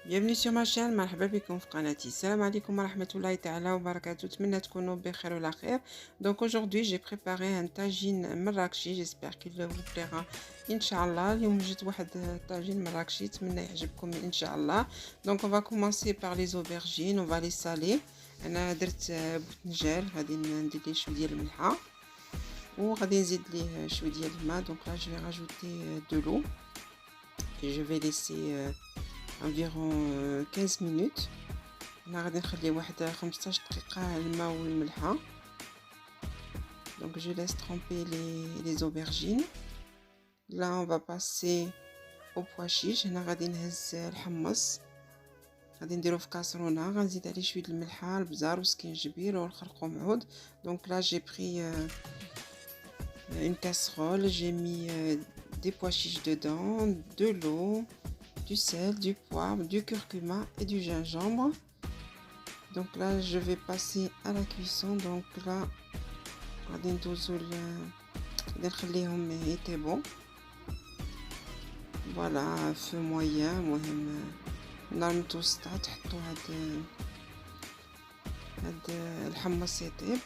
Bienvenue sur ma chaîne, مرحبا بكم في قناتي. السلام عليكم ورحمة الله تعالى وبركاته. نتمنى تكونوا بخير وعلى خير. Donc aujourd'hui j'ai préparé un tagine marrakchi, j'espère qu'il vous plaira Inch'Allah. اليوم جبت واحد tagine marrakchi, نتمنى يعجبكم Inch'Allah. Donc on va commencer par les aubergines, on va les saler. انا درت بوتنجان غادي ندير ليه شويه ديال الملحه وغادي نزيد ليه شويه ديال الماء. Donc là je vais rajouter de l'eau et je vais laisser environ 15 minutes. انا غادي نخليه واحد 15 دقيقه الماء والملحه. Donc je laisse tremper les aubergines. Là on va passer au pois chiche. هنا غادي نهز الحمص، غادي نديرو في كاسرونه، غنزيد عليه شويه الملحه، البزار والسكينجبير والخرقوم عود. Donc là j'ai pris une casserole, j'ai mis des pois chiches dedans, de l'eau, du sel, du poivre, du curcuma et du gingembre. Donc là je vais passer à la cuisson. Donc là غادي ندوزو نخليهم يطيبوا. فوالا في مويان، مهم نار متوسطه تحطوا هاد الحمص يطيب.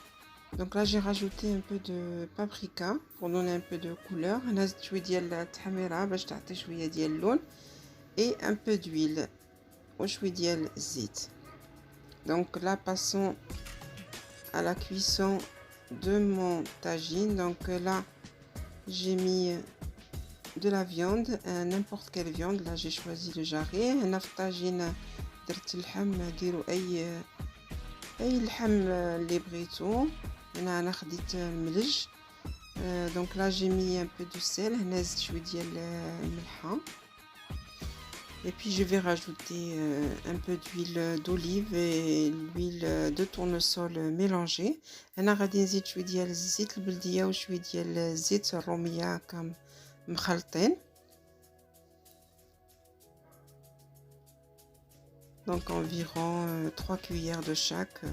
Donc là j'ai rajouté un peu de paprika pour donner un peu de couleur. انا زدت شويه ديال التحميره باش تعطي شويه ديال اللون et un peu d'huile وشويه ديال الزيت. Donc là passons à la cuisson de mon tagine. Donc là j'ai mis de la viande, n'importe quelle viande. Là j'ai choisi le jarret. هنا في الطاجين درت اللحم، ديروا اي لحم اللي بغيتو. انا خديت الملج. Donc là j'ai mis un peu de sel. هنا زدت شويه ديال الملحه. Et puis je vais rajouter un peu d'huile d'olive et l'huile de tournesol mélangée. انا غادي نزيد شويه ديال الزيت البلديه وشويه ديال زيت الروميه هكا مخلطين. Donc environ 3 cuillères de chaque.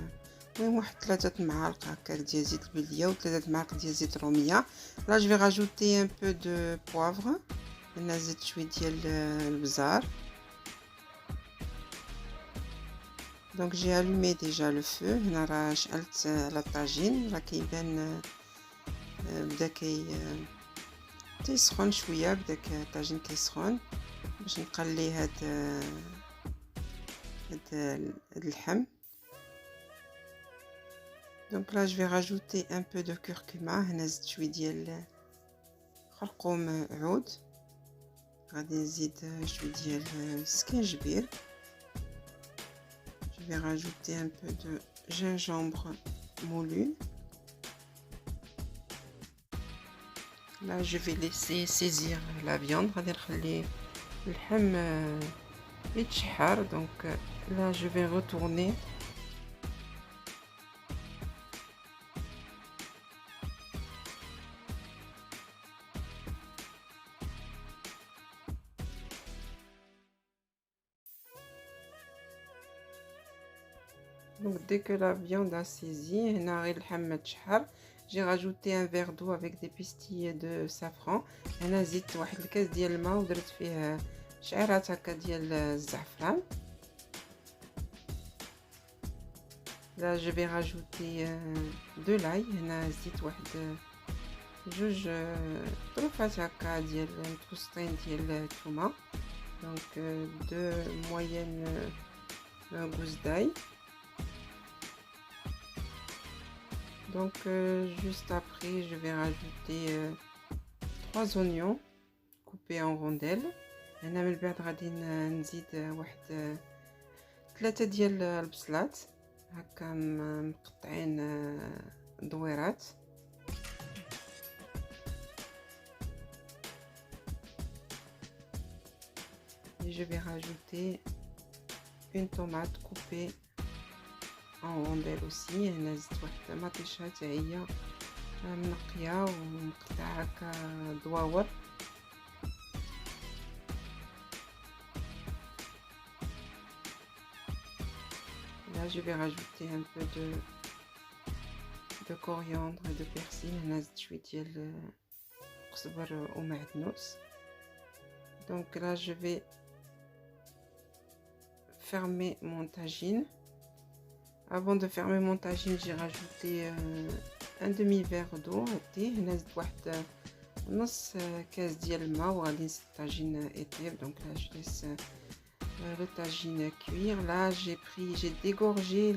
المهم واحد 3 معالق هكا ديال زيت البلديه و3 معالق ديال زيت الروميه. Là je vais rajouter un peu de poivre. هنا زدت شويه ديال البزار. Donc j'ai allumé déjà le feu. هنا راه شعلت على الطاجين، راه كيبان بدا تيسخن شويه، بدا الطاجين كيسخن باش نقلي هاد اللحم. Donc là je vais rajouter un peu de curcuma. هنا زدت شويه ديال خرقوم عود، غادي نزيد شويه ديال السكينجبير. Je vais rajouter un peu de gingembre moulu. Là je vais laisser saisir la viande. غادي نخلي اللحم يتشحر. Donc là je vais retourner. Donc dès que la viande a saisi, j'ai rajouté un verre d'eau avec des pistillés de safran. انا زدت واحد الكاس ديال الماء ودرت فيه شعيرات هكا ديال الزعفران. Là je vais rajouter de l'ail. هنا زدت واحد جوج طروفات هكا ديال متوسطين ديال الثومه. Donc deux moyennes gousses d'ail. Donc juste après je vais rajouter 3 oignons coupés en rondelles. هنا من بعد غادي نزيد واحد 3 ديال البصلات هكا مقطعين دويرات. Et je vais rajouter une tomate coupée en rondelles aussi. هنا زدت واحد مطيشه حتى هي منقيه ومقطعه هكا دواور. Là je vais rajouter un peu de coriandre et de persil. هنا زدت شويه ديال قزبر ومعدنوس. Donc là je vais fermer mon tagine. Avant de fermer mon tagine, j'ai rajouté un demi-verre d'eau. هنا زدت واحد نص كاس ديال الماء وغادي نسد الطاجين يطيب. Donc là je laisse le tagine cuire. Là j'ai dégorgé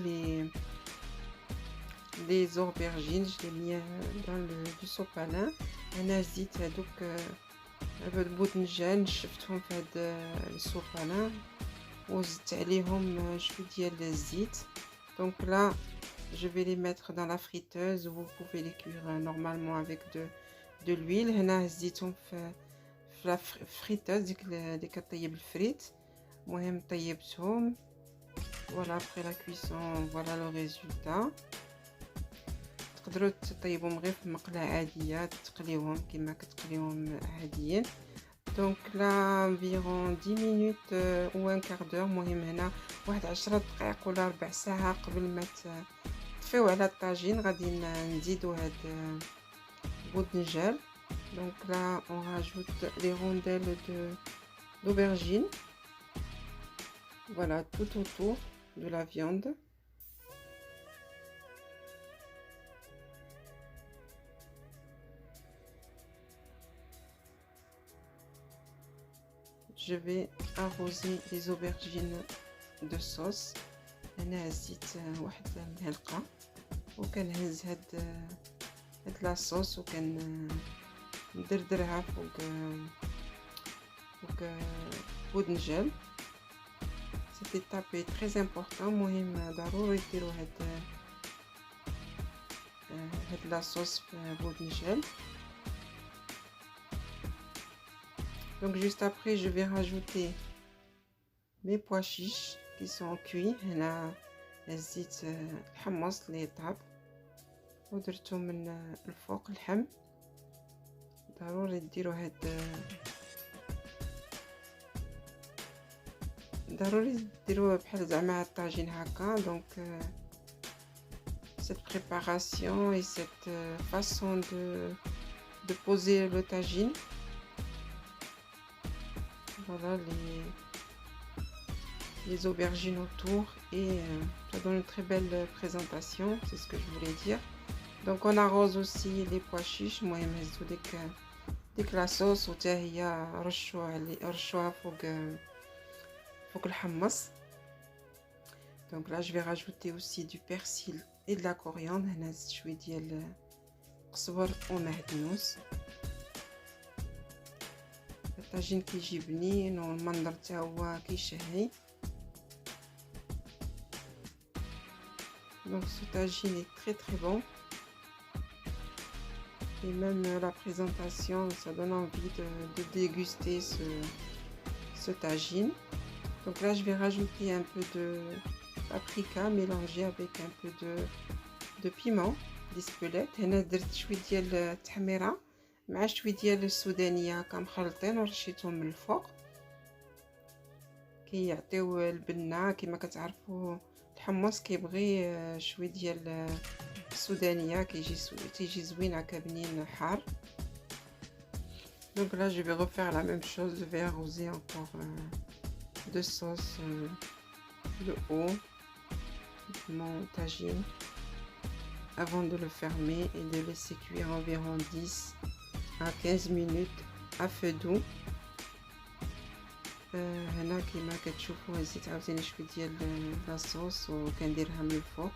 les aubergines, je les mis dans du sopalin. انا زيت هذوك الباذنجان شفتهم في هذا السوبالان وزدت عليهم شويه ديال الزيت. Donc là je vais les mettre dans la friteuse. Vous pouvez les cuire normalement avec de l'huile. هنا هزيتهم في la friteuse ديك اللي كطيب الفريت. المهم طيبتهم. Voilà, après la cuisson, voilà le résultat. تقدروا تطيبوهم غير في مقله عاديه تقليوهم كما كتقليوهم عاديين. دونك لا environ 10 minutes ou un quart d'heure. المهم هنا واحد 10 دقائق ولا ربع ساعه قبل ما تطفيو على الطاجين غادي نزيدو هاد الباذنجان. دونك لا on rajoute les rondelles d'aubergine. Voilà, tout autour de la viande. Je vais arroser les aubergines de sauce. أنا هزيت واحد المعلقة وكنهز هاد لاصوص وكندردرها فوق باذنجان. Cette étape est très importante. مهم ضروري ديروا هاد لاصوص في باذنجان. Donc juste après je vais rajouter mes pois chiches qui sont cuits. هنا هزيت الحمص اللي طاب ودرتو من الفوق اللحم. ضروري ديروا بحال زعما الطاجين هكا. دونك cette préparation et cette façon de poser le tagine. Voilà les aubergines autour et ça donne une très belle présentation, c'est ce que je voulais dire. Donc on arrose aussi les pois chiches. المهم هزو ديك لاصوص وتا هي رشوها فوق الحمص. Donc là je vais rajouter aussi du persil et de la coriandre. هنا زدت شويه ديال القزبر ومعدنوس. الطاجين كيجي بنين والمنظر حتى هو كيشهي. Donc ce tagine est très très bon et même la présentation ça donne envie de déguster ce tagine. Donc là je vais rajouter un peu de paprika mélangé avec un peu de piment d'Espelette. هنا درت شويه ديال التحميره مع شويه ديال السودانيه كمخلطين ورشيتهم من الفوق كيعطيو البنه. كما كتعرفوا الحمص كيبغي شويه ديال السودانيه تيجي زوين هكا بنين حار. Donc là je vais refaire la même chose. Je vais arroser encore de sauce le haut de mon tagine avant de le fermer et de laisser cuire environ 10 à 15 minutes à feu doux. هنا كما كتشوفوا هزيت عاوتاني شويه ديال لاصوص وكنديرها من الفوق.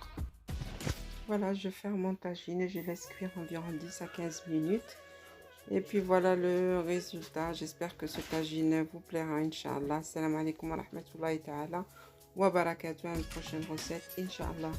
Voilà, je ferme mon tagine et je laisse cuire environ 10 à 15 minutes. Et puis voilà le résultat. J'espère que ce tagine vous plaira, Inch'Allah. Salam alaikum wa rahmatullahi ta'ala wa barakatuh. À une prochaine recette, Inch'Allah.